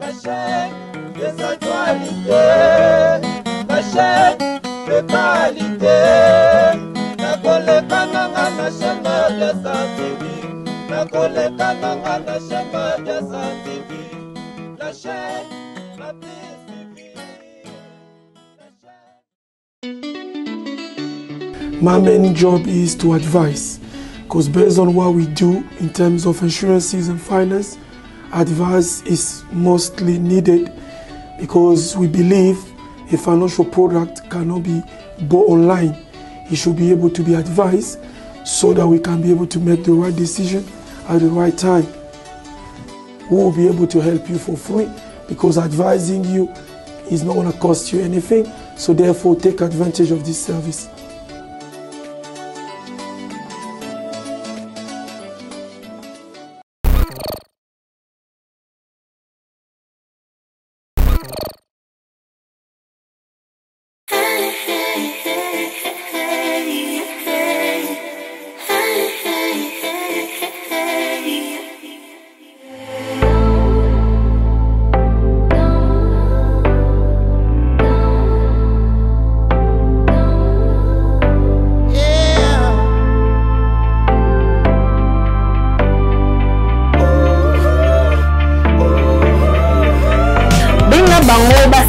la chaîne des actualités, la chaîne de qualité. La collecte la chaîne de scientifique, la collecte la chaîne de scientifique, la chaîne la plus suivie. My main job is to advise, because based on what we do in terms of insurances and finance, advice is mostly needed, because we believe a financial product cannot be bought online. It should be able to be advised so that we can be able to make the right decision at the right time. We will be able to help you for free, because advising you is not going to cost you anything. So therefore, take advantage of this service.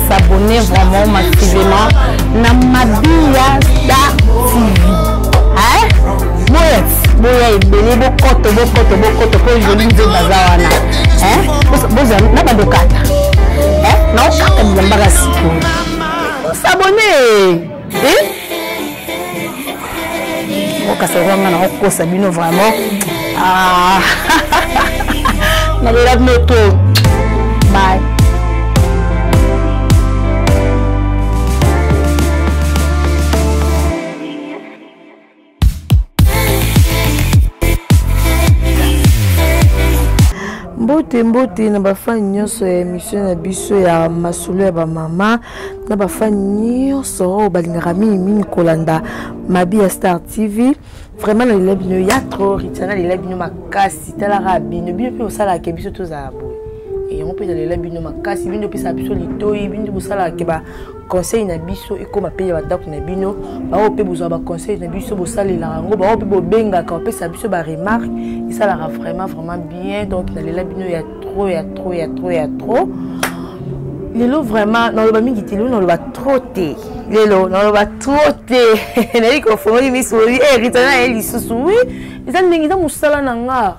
S'abonner vraiment massivement na Mabia Star TV. Hein? Boya ibele bokoto ko joli nze bazawana. Hein? Boza na badokata. Hein? Na okata mbanga siko. S'abonner. Hein? Okasa vraiment na okosa bino vraiment. Ah. Na love noto. Bye. Mbote na bafani nyonso ya émission na biso ya masolo ya bamama na bafani nyonso balingaka mingi kolanda Mabia Star TV. Vraiment na lela bino ya trop ritana lela bino makasi talaka bino pe osala ke biso tozala boye et on peut na lela bino makasi bino pe sa biso litoi bino bosala ke ba conseil na biso ekoma pe ya batako na bino ba pe bozwa ba conseil na biso bosalela ngo ba pe bobenga ka pe sa biso ba remarque et ça la vraiment bien. Donc na lela bino ya trop lelo vraiment na loba mingi telo na loba trop te lelo na loba trop te na iko foni misori ritana eli susu oui eza ndingi za musala na nga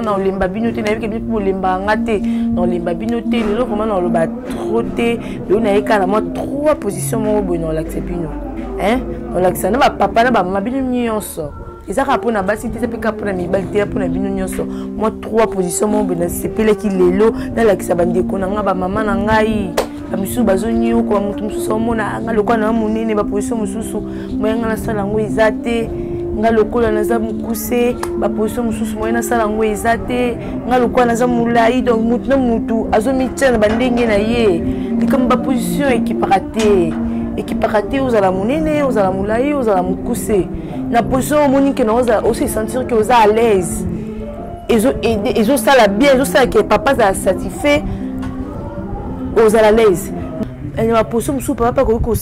na olemba bino te na yeke bino olemba nga te na olemba bino te lelo vraiment na loba trop te lelo na yeka na moi 3 positions mo boy na l'accepte bino hein na l'accepte na ba papa na ba mama bino nyonso ezaka pona basi te sepeka pona mibali te pona bino nyonso moi 3 positions mo boy na sepele ki lelo na l'accepte bandeko na nga ba mama na ngai bamisu bazoni ko mutu mususu omona nga lokwa na munene ba position mususu moyenga na sala ngo ezate nga lokola naza mukuse ba position mususu moyena sala ngo ezate nga lokwa naza mulai donc mutu na mutu azomitia na bandenge na ye likamba ba position équiparate ozala munene ozala mulai ozala mukuse na position monique na oza aussi sentir que oza à l'aise ezo sala bien ezo sala que papa za satisfait ozala à l'aise et ma position mususu papa ko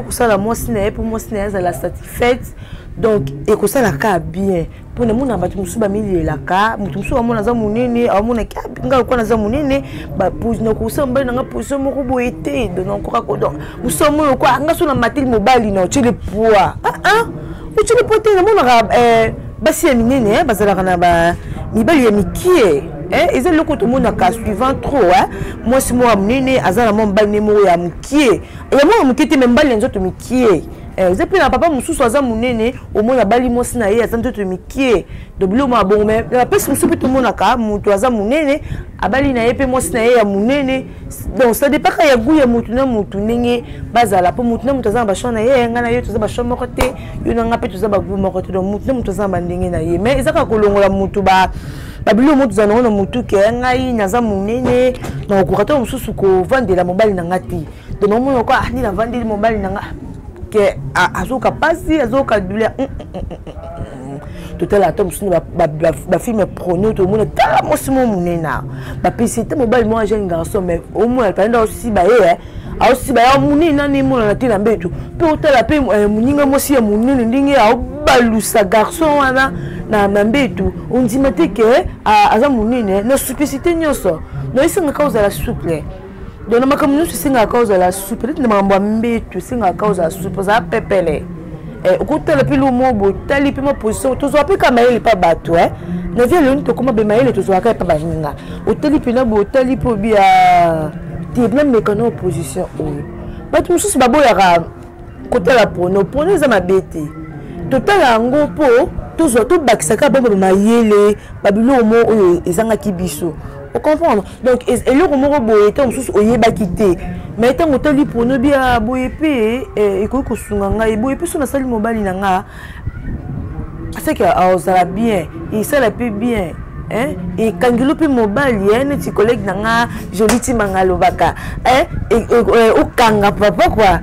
sala moi sina pour moi sina za la satisfaite. Donc et ça la ka bien pour ne mona batu musu ba mili la ka mutu musu amona za munene amona ka nga ko na za munene ba pose na ko samba na nga position moko boete de non ko ko donc musu amona ko nga so na matili mobali na chile poa o chile pote na mona basi ya minene bazala kana ba mibali ya mikie ils ont le côté mon cas suivant trop moi si moi munene azala mon bali ne mo ya mikie et moi mukete même bali nzoto mikie zepe na papa mususu aza munene omona bali mosi na ye azanto to mikie do bilo ma bon mais la pesi mususu to mona ka mutu aza munene abali na ye pe mosi na ye ya munene donc ça dépend ka ya guya mutu na mutu ndenge bazala po mutu na mutu aza ba shona ye nga na ye to za ba shona kote yo na nga pe to za ba guya kote donc mutu na mutu aza ba ndenge na ye mais ezaka kolongola mutu ba babilo mutu za na mutu ke ngai naza munene donc ko kato mususu ko vandela mobali na ngati donc no mona ko ni na vandeli mobali na nga que azoka pasi azoka dule total atom sunu ba film prono to mona ta mo simo munena ba pesite mobile moi jeune garçon mais au moins pendant aussi ba aussi ba munena ni mona na tina mbetu pe total pe muninga mo si munene ndingi a balusa garçon wana na mbetu on dit mate que aza munene na suplicité nyoso no isinga cause la souple donc na makamunu singa cause la souple na mambo mbetu singa cause la souple za pepele okutala pilo mobo tali pe ma position tozo pe kama ele pa bato na via le nto koma be maele tozo aka pa baninga otali pe na bo tali po bia ti même mekano opposition oyo bato mususu babo ya kotala pono za mabete totala ngo po tozo to bakisaka ba maele babilo mo oyo ezanga kibiso on comprend donc eloko moko boye te mususu oyeba kité mais tant que tu pour nous bien boyepe et que sunga ngai boyepe so na sali mobali na nga c'est que ça bien et ça la peut bien hein et quand il pe mobali un petit collègue na nga joli ti mangalo baka hein et o kanga papa quoi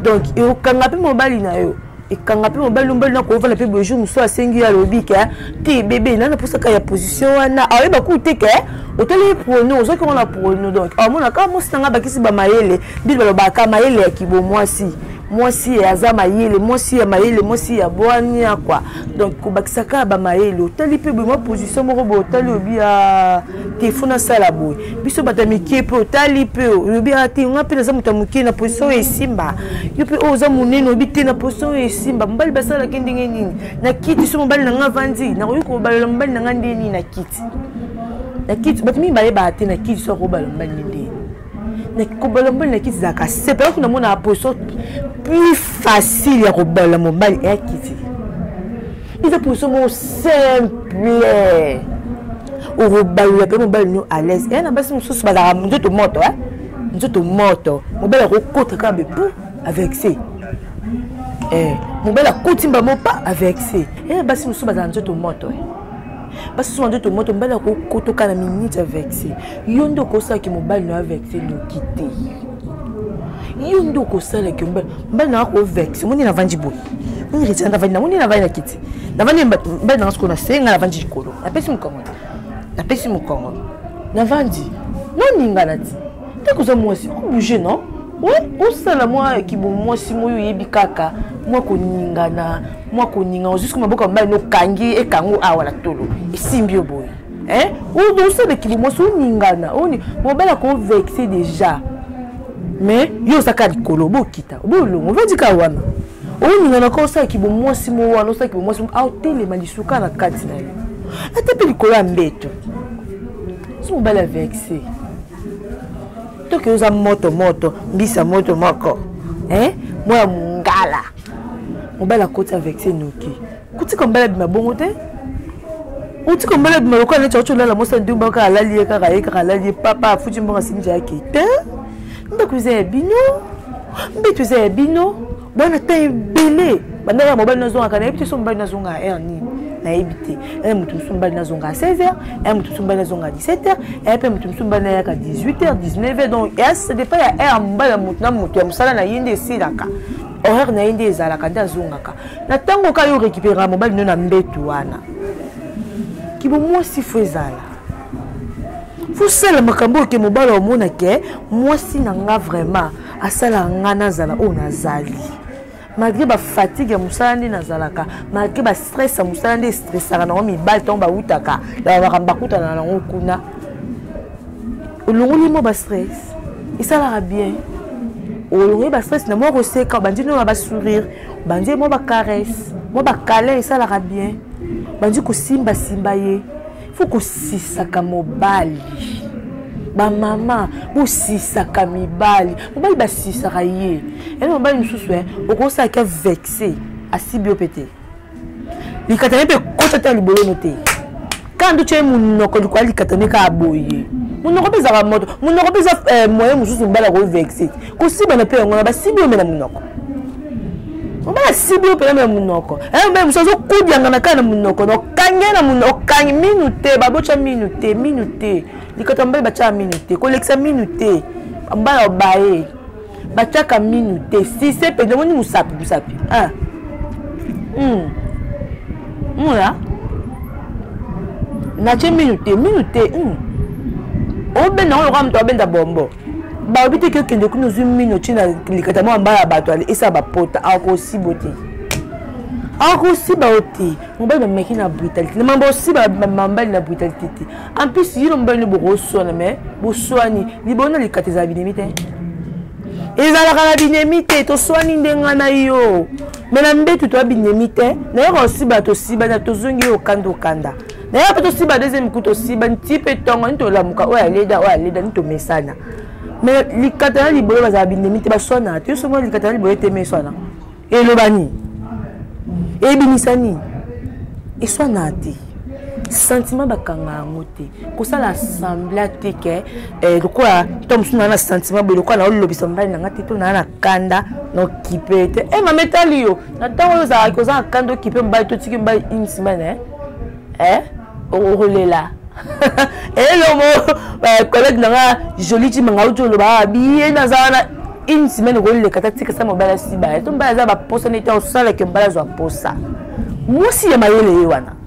donc et o kanga pe mobali na yo et quand on mobile na ko va la pe bonjour muso asengi ya lobika ti bébé na na posa ka ya position wana awe ba ku te ke oteli prono zo ko na prono donc amona ka mo sanga bakisi ba mayele bil ba ba ka mayele ya kibo mwasi ya za mayele mwasi ya mayele mwasi ya boani quoi donc ko bakisa ka ba mayele oteli pe bo position mo bo oteli obia telefona sala boy biso batamiki pe oteli pe obia ti nga pe za mutamuki na position esimba yo pe oza munene obite na position simba mbali basala kendenge nini na kiti so mbali na nga vandi na ko bala mbali na nga ndeni na kiti bat mi baye ba te na kiti so ko bala mbali ndeni na ko bala mbali na kiti zaka c'est pas que na mona position plus facile ya ko bala mbali ya kiti eza position mo simple o bala pe mbali no à l'aise et na basi mususu bala nzoto moto mbali ko kota ka be pou avec c'est mon bel a coutimba mon pas avec c'est basi musu bazana nzoto moto basi so nzoto moto mbala ko kotoka na minute avec c'est yondo ko sa ki mobile no avec c'est no quitter yondo ko sala ki mbala na ko vex moni na vandi boy moni retanda vandi na moni na vandi na kiti na vandi mbala na sko na senga na vandi kolo na pesi mu kongo na vandi non ninga na ti te ko za mwasi ko bouger non oui, où ça la moi qui bon moi si moi yebi kaka moi ko ningana jusqu'à ma boka mbali no kangi e kango awala tolo e simbio boy où ça qui bon moi so ningana oni mo bela ko vexé déjà mais yo saka dikolo bo kita bo longo va dika wana o ningana ko ça qui bon moi si moi wana ça qui bon moi si au tele malisuka na kati na yo ate pe dikolo mbeto so bela vexé to que usa moto mbisa moto moko moi mungala mobala koti avec ses noki kuti kombala bima bongo te uti kombala bima ko na chacho la mosa ndumba ka alalie ka alalie papa fuji mbonga sinja yake te mbakuze bino bino bana te belé bana mobile na zonga kana ebite so mobile na zonga ni na ebite mutu msumbali na zonga 16h mutu msumbali na zonga 17h pe mutu msumbali na yaka 18h 19h donc ça dépend ya mbala mutu na mutu ya musala na yinde silaka horaire na yinde ezalaka nda zongaka na tango ka yo récupérer mobile no na mbetu wana kibo mwasi fo ezala fo sala makambo ke mobile omona ke mwasi na nga vraiment asala nga nazala o nazali malgré ba fatigue ya musala ndi nazalaka malgré ba stress ya musala ndi stressaka na mi bal ton ba utaka la ba kutana na ngokuna olongoli mo ba stress isala bien olongoli ba stress na mo reseka bandi no ba sourire bandi mo ba caresse mo ba câlin isala bien bandi ko simba ye faut ko sisaka mobali ba mama bosisaka mibali mobali basisaka ye ene mobali mususu okosa ka vexé asibio pété likatane pe kota ta libolo noté quand tu es munoko likwa likatane ka aboye munoko peza ka moto munoko peza moyen mususu mbala ko vexé ko siba na pe ngona basibio mena munoko mobala sibio pe na munoko mbe mususu kudyanga na kana munoko no kangena munoko kangi minute babocha minute likatamba bacha minute koleksa minute mbala bae bachaka minute si c'est pe demoni musapi Moula. Nache minute. O ben non, le rame toi ben d'abombo. Ba obite que kende ku nous minute na likata mo mbala bato ali esa ba pota akosi bote. Akosi ba oti. Mbala ba meki na brutalité. Mambo si ba mbala na brutalité. En plus yiro mbala ni bo so na me, bo soani, li bona likata za binemite. Ezala kana binemite to soani ndenga na yo. Mais mbetu to binemite, na yo aussi ba to siba na to zongi o kanda. Na yo to siba deuxième coup to siba ntipe tongo nto la muka o aleda nto mesana. Mais likata li bolo ba binemite ba sona, to so mo likata li bolo te mesona. E lo bani. E binisani. E sona ti. Sentiment bakanga ngote. Ko sala assembler te ke quoi tom suna na sentiment bo ko na lobisa mbali na ngati to na kanda no kipete. E mametali yo. Na tango za ko za kando kipe mbali to tiki mbali insimane. Olela. Hello mo collègue na joli ti manga uto lo ba bien na za na insimane ko le kata tika sa mobala si ba. To mbali za ba posa ne ta sala ke mbali za posa. Musi ya mayele wana.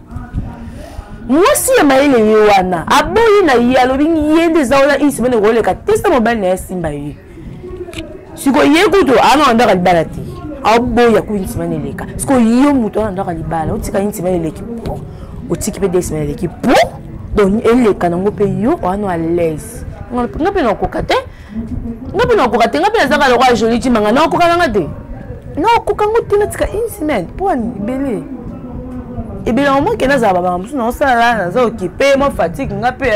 Mwasi ya maele yewana aboyi na yalo bingi yende zaola insimene role ka testa mobile na simba yi siko yekuto ana ndaka libala ti aboya ku insimene leka siko yo muto ana ndaka libala utika insimene leki po utiki pe desimene leki po don eleka na ngope yo ano à l'aise ngape na kokate ngape zaka lo kwa joli ti manga na kokana ngate na kokango tina tika insimene po ani bele. Et bien au moins que nous avons non ça là nous occupé moi fatigue ngape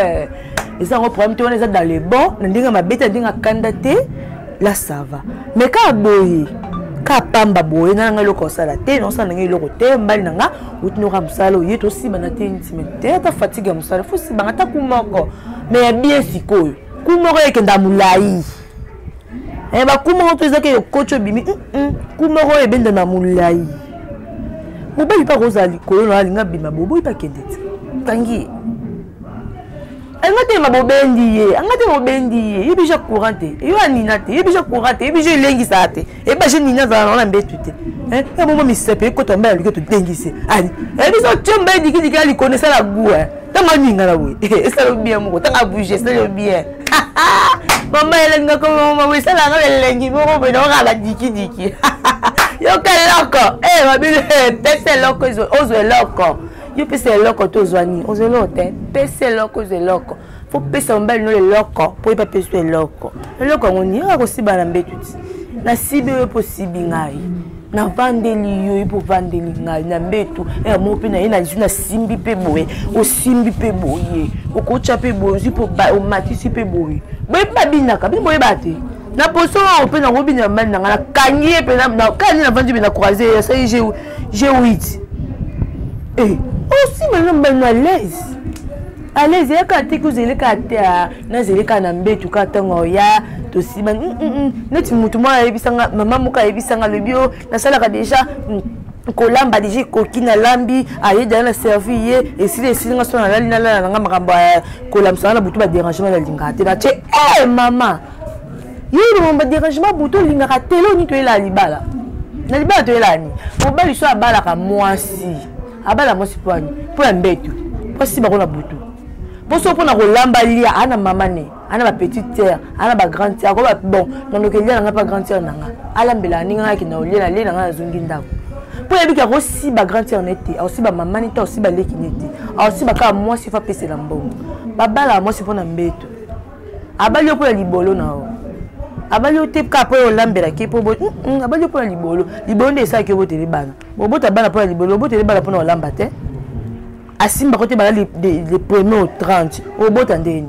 et ça on problème on est dans les bons ndinga mabeta ndinga candidaté là ça va mais ka boyi ka pamba boyi na ngalo ko sala te non ça ngelo ko te mbali nanga utinoka musalo yeto si banate intimité ta fatigue musalo faut si bangata kumoko mais bien sikoyo kumoko ekenda mulai ba kumoko to ezake kocho bimi kumoko ebenda na mulai. Mobali pa Rosalie ko na linga bima bobo pa kendeti tangi angate mabobendi ye angate mobendi ye yebija courante yo anina te yebija courante yebija lengi sate e ba je nina za na mbetu te e momo mi sepe ko to mbala to dengise ali e biso chemba diki ali connaître la goût tanga ninga la we e ça le bien mo tanga bouger ça le bien mama elenga ko mama we ça la lengi mo ko be no la diki yo keloko mabile pese loko ozo loko yo pese loko to zwani ozo lote pese loko ozo loko fo pese mbali no le loko po pa pese loko ngoni ko siba na mbetuti na sibe yo possible ngai na vandeli yo ipo vandeli ngai na mbetu mo pe na ina juna simbi pe boye o simbi pe boye o ko cha pe boye po ba o matisi pe boye boye ba binaka bi boye bate na poso on peut na robina man na kanye pe na kanye na vandu na croiser ça j'ai 8 aussi maintenant ben à l'aise ya ka te kuzele ka te na zele ka na mbetu ka tango ya to si ban neti mutu mo ebisanga mama muka ebisanga le bio na sala ka déjà kolamba déjà kokina lambi aye dans la servir et si les singa sont na la nga makambo kolamsa na butu ba dérangement la linga te na che mama yiri mo ba dérangement butu linga ka telo ni to ela libala na libala to ela ni mo ba liso abala ka mwasi abala mwasi poani po mbetu po si ba ko na butu po so po na kolamba lia ana mama ne ana ba petite terre ana ba grande terre ko ba bon na no kelia na pas grande terre nanga ala mbela ninga ki na olia na nga zungi ndako po yebi ka aussi ba grande terre nete aussi ba mama nete aussi ba leki nete aussi ba ka mwasi fa pese la mbongo babala mwasi po na mbetu abali po ya libolo na o abali te ka po olambela ki po bo abali po ya libolo nde sa ki bo te libana bo bota bana po ya libolo bo te libana po na olamba te asimba côté bala les premiers au 30 au bota ndeni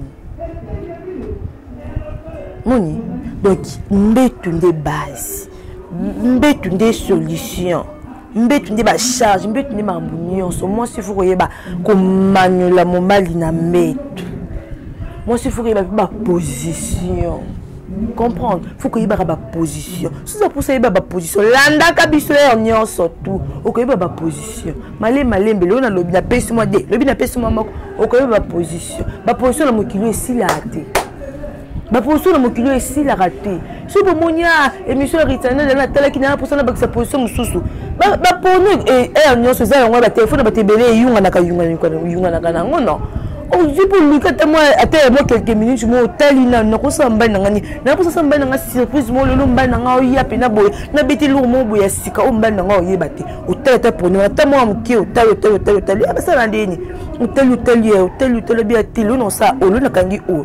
moni donc mbetu nde base mbetu nde solution mbetu nde ba charge mbetu nde mambu nyonso moi si faut koyeba ko manula mobali na mbetu moi si faut koyeba ba position comprendre faut koyeba ba position si ça pour ça yeba ba position landa ka biso ya nyonso tout okoyeba ba position malembe le na lobi na pesi moi de lobi na pesi moi moko okoyeba ba position na mokilo esila te ba position na mokilo esi la raté so bomonia émission ritana na tala kina pour ça na ba sa position mususu ba pone et nyonso za yango ba téléphone ba tebele yunga na kana ngono o jipo lukata moi ate moi quelques minutes mo tali na ko samba na ngani na ko samba na surprise mo lolo mba na nga o ya pena boy na beti lu mo boya sika o mba na nga o yebate o tata pone ata mo amki o tali abasala ndeni o tali bia tilo no sa o lo na kangi o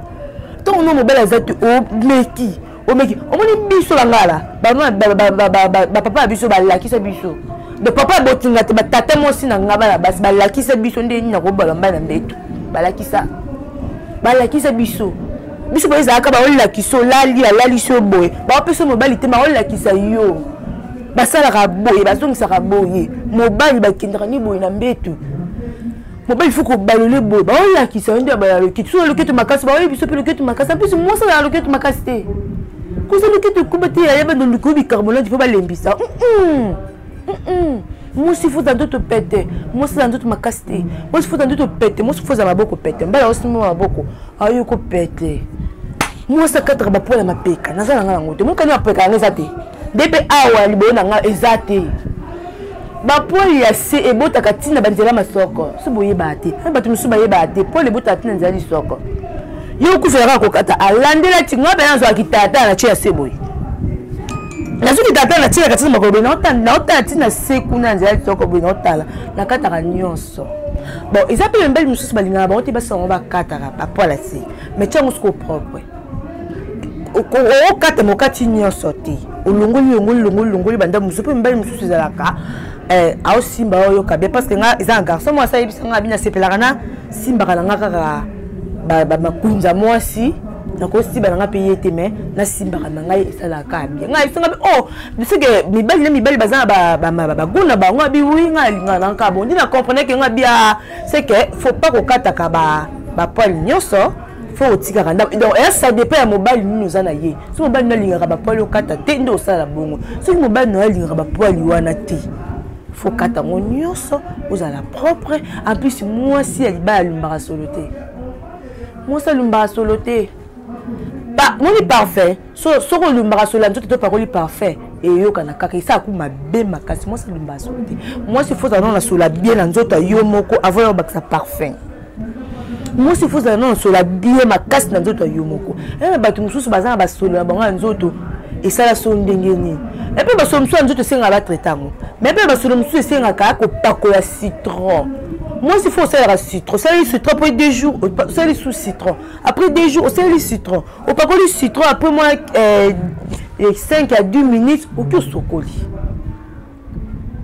to no mo bela zatu o meki o moni biso la ngala ba papa biso ba lakisa biso de papa botinga te ba tata mo si na ngaba la bas ba lakisa biso ndeni na ko bala mba na mbeto balakisa biso ba ezaka ba olakiso lali so boye ba peso mobali te ba olakisa yo basala ka boye bazongisa ka boye mobali bakindaka ni boye na mbetu mobali fuko balole boye ba olakisa ndio ba lokitu so lokitu makasi ba biso pe lokitu makasi plus moi ça la lokitu makasi te ko so lokitu kubati ya ba ndo ko bicarbonate faut ba lembisa moi si faut dans d'autres péter moi c'est dans d'autres makasté moi si faut dans d'autres péter moi si faut za beaucoup péter mbala aussi moi beaucoup ayo ko péter moi ça quatre ba pour ma peka nazala nga ngote moi kana peka nga te bébé awa libo na nga ezate ba pour ya se e bota katina banzela masoko so boye bate ba tu musu baye bate pour le bota tina nzali soko yo ku fera ko kata alandela tinga ba yanzo akitata na chia se boye nazuki tata na tia katika makobe na otala tina seku na nzela toko boye na otala na kataka nyonso bon ils appellent une belle mususu balinga ba ote basa ba kataka ba pola si mais tia musuko propre o kata mokati nyonso te olongoli banda mususu pe mbali mususu zalaka au simba oyo kabe parce que nga isa garçon moi ça yebisa nga bina sepelaka na simba kana nga kaka ba makunza moi si na ko si bana payer te mais na simba kana ngai esala ka bien ngai singa oh c'est que mibali bazana ba guna ba ngwa bi wi ngai linga na ka bon dina comprendre que ngai bia c'est que faut pas ko kata ka ba poil nyonso faut tika kanda donc ça dépend ya mobali nous ana ye so mobali na linga ba poil okata te ndo sala bongo so mobali na linga ba poil wana te faut kata ngo nyonso ozala propre en plus moi si elle ba lumbara soloté moi ça lumbara soloté pas mon est parfait so ko lumbara soloté to pas ko parfait et yo kana kaka ça ku mabe makasi moi ça lumbara soloté moi si faut ça non la sola bien na nzoto yo moko avant yo bakisa parfait moi si faut ça non sola bien makasi na nzoto yo moko et ba tu mususu bazana ba sola bango nzoto et ça la son ndengeni et puis ba so mususu nzoto senga ba traitango mais puis ba so mususu senga ka ko pakola citron. Moi, il faut faire un citron. Ça, le citron après 2 jours. Ça, le sous citron. Après 2 jours, ça, le citron. Au pas le citron, après moi, 5 à 10 minutes, au plus au colis.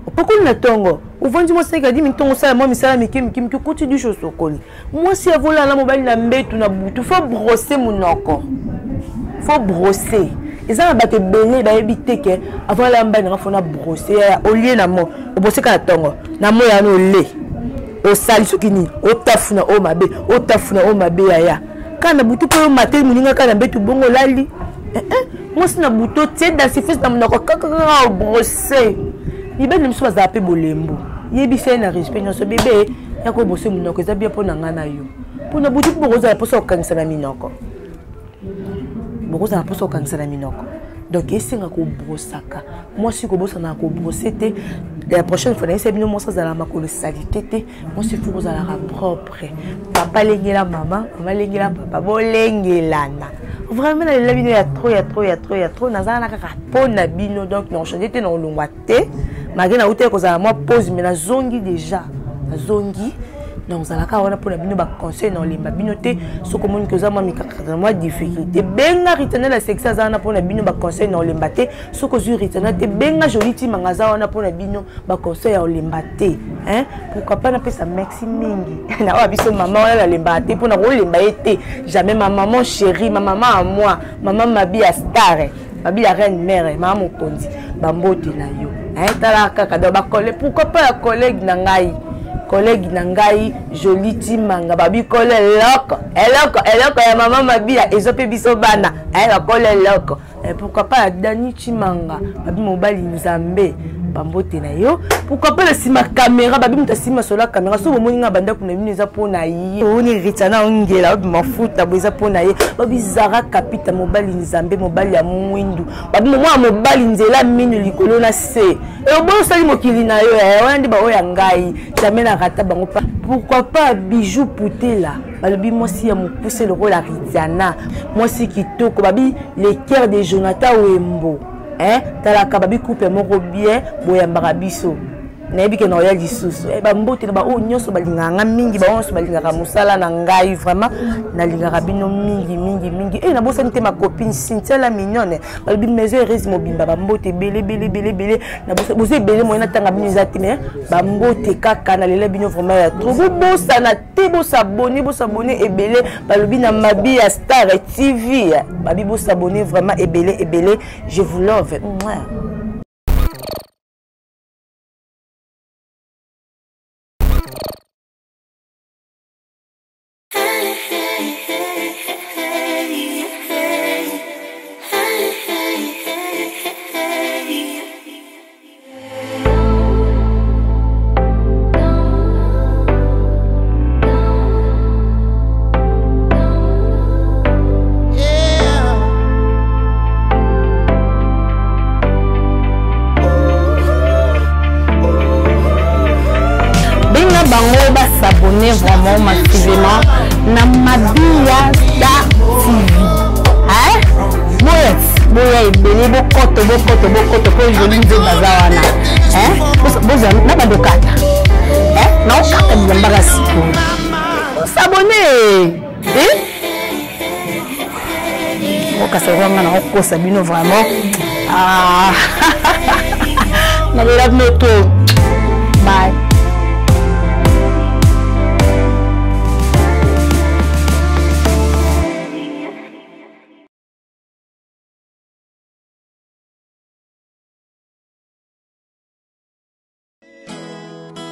Au pas qu'on attend. Au 20 moi 5 à 10 minutes, on sait, moi, mais ça, mais qui continue chose au colis. Moi, si à voler la mobile, la mbête, on a boutou. Faut brosser mon encore. Faut brosser. Et ça, on va belé, va éviter que avant la mbête, on va brosser. Au lieu de moi, on brosse quand attend. Na moi, il y a un lait. O sali sokini o tafuna o mabe ya kana butu ko matel muninga kana betu bongo lali moi sina buto tie dans ce fils na monoko kaka brosser ibe nimso bazape bolembo yebi se na respect no so bébé ya ko bosser monoko za bien pona ngana yo pona butu bokoza la poso kanisa na minoko bokoza la poso kanisa na minoko donc esenga ko brosaka moi si ko bossa na ko brosser te la prochaine fois c'est bien moi ça la makolo salité te moi si faut za la propre papa lengela maman lengela papa bolengelana vraiment la bino ya trop nazana kaka pona bino donc non changer te non longwa te magena ute ko za moi pause mais na zongi déjà na zongi donc ça la wana pour la bino ba conseil dans les babinoté ce que mon que ça moi difficulté benga retenir la sexe ça na pour la bino ba conseil dans les mbaté ce que je retenir te benga joli ti mangaza wana pour la bino ba conseil dans les mbaté hein pourquoi pas na pesa maxi mingi na wa biso maman wala le mbaté pour na ko le mbaté jamais ma maman chérie ma maman à moi maman mabi a star mabi la reine mère maman mokondi bambote na yo hein tala kaka do ba coller pourquoi pas la collègue na ngai collègue nangai joli timanga babi kole eloko ya maman mabia ezope biso bana la kole eloko pourquoi pas Dani Chimanga babi mobali Nzambe bambote na yo pourquoi pas la sima caméra babi mutasima sur la caméra so moninga banda kuna bineza pona yi oni ritana ongela mafuta boza pona ye babi Zara kapita mobali Nzambe mobali ya mwindu babi mobali nzela minu likolo na se et bon sali mokili na yo oyandi ba oya ngai jamais na rata bango pas pourquoi pas bijou Poutela balobi moi si ya mopuse le rôle à Ridiana moi si kitoko babi les cœurs de Jonathan Wembo talaka babi coupe moko bien boyambaka biso nayebi ke na oya lisusu bambote na ba o nyonso balinganga mingi ba onso balingaka musala na ngai vraiment nalingaka bino mingi na bosani te ma copine Cynthia la mignonne balobi maison heureuse mobimba bambote bele na bosse bele moyena tanga bino zati mais bambote kaka na lele bino vraiment ya trop bossa na te bossa abonné ebele balobi na mabi ya Star TV babi bossa abonné vraiment ebele je vous love. S'abonner vraiment massivement na Mabia Star TV. Boya ebele bokoto po joli nze bazawana. Boza na badokata. Na okata bilambaka siko. S'abonner. Okasanga na okosa bino vraiment. Na bela moto. Bye.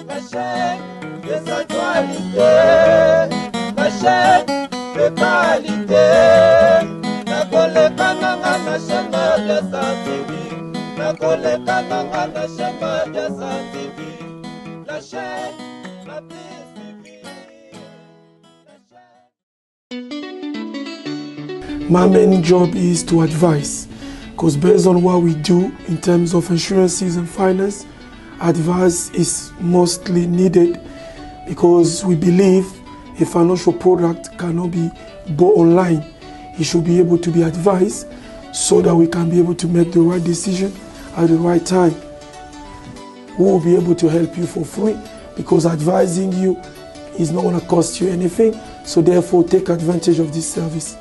La chaîne des actualités, la chaîne de qualité, la collectananga na chaîne de Santivi, la collectananga na chaîne de Santivi, la chaîne la plus suivie, la chaîne. My main job is to advise, because based on what we do in terms of insurances and finance, advice is mostly needed because we believe a financial product cannot be bought online. It should be able to be advised so that we can be able to make the right decision at the right time. We will be able to help you for free because advising you is not going to cost you anything. So therefore, take advantage of this service.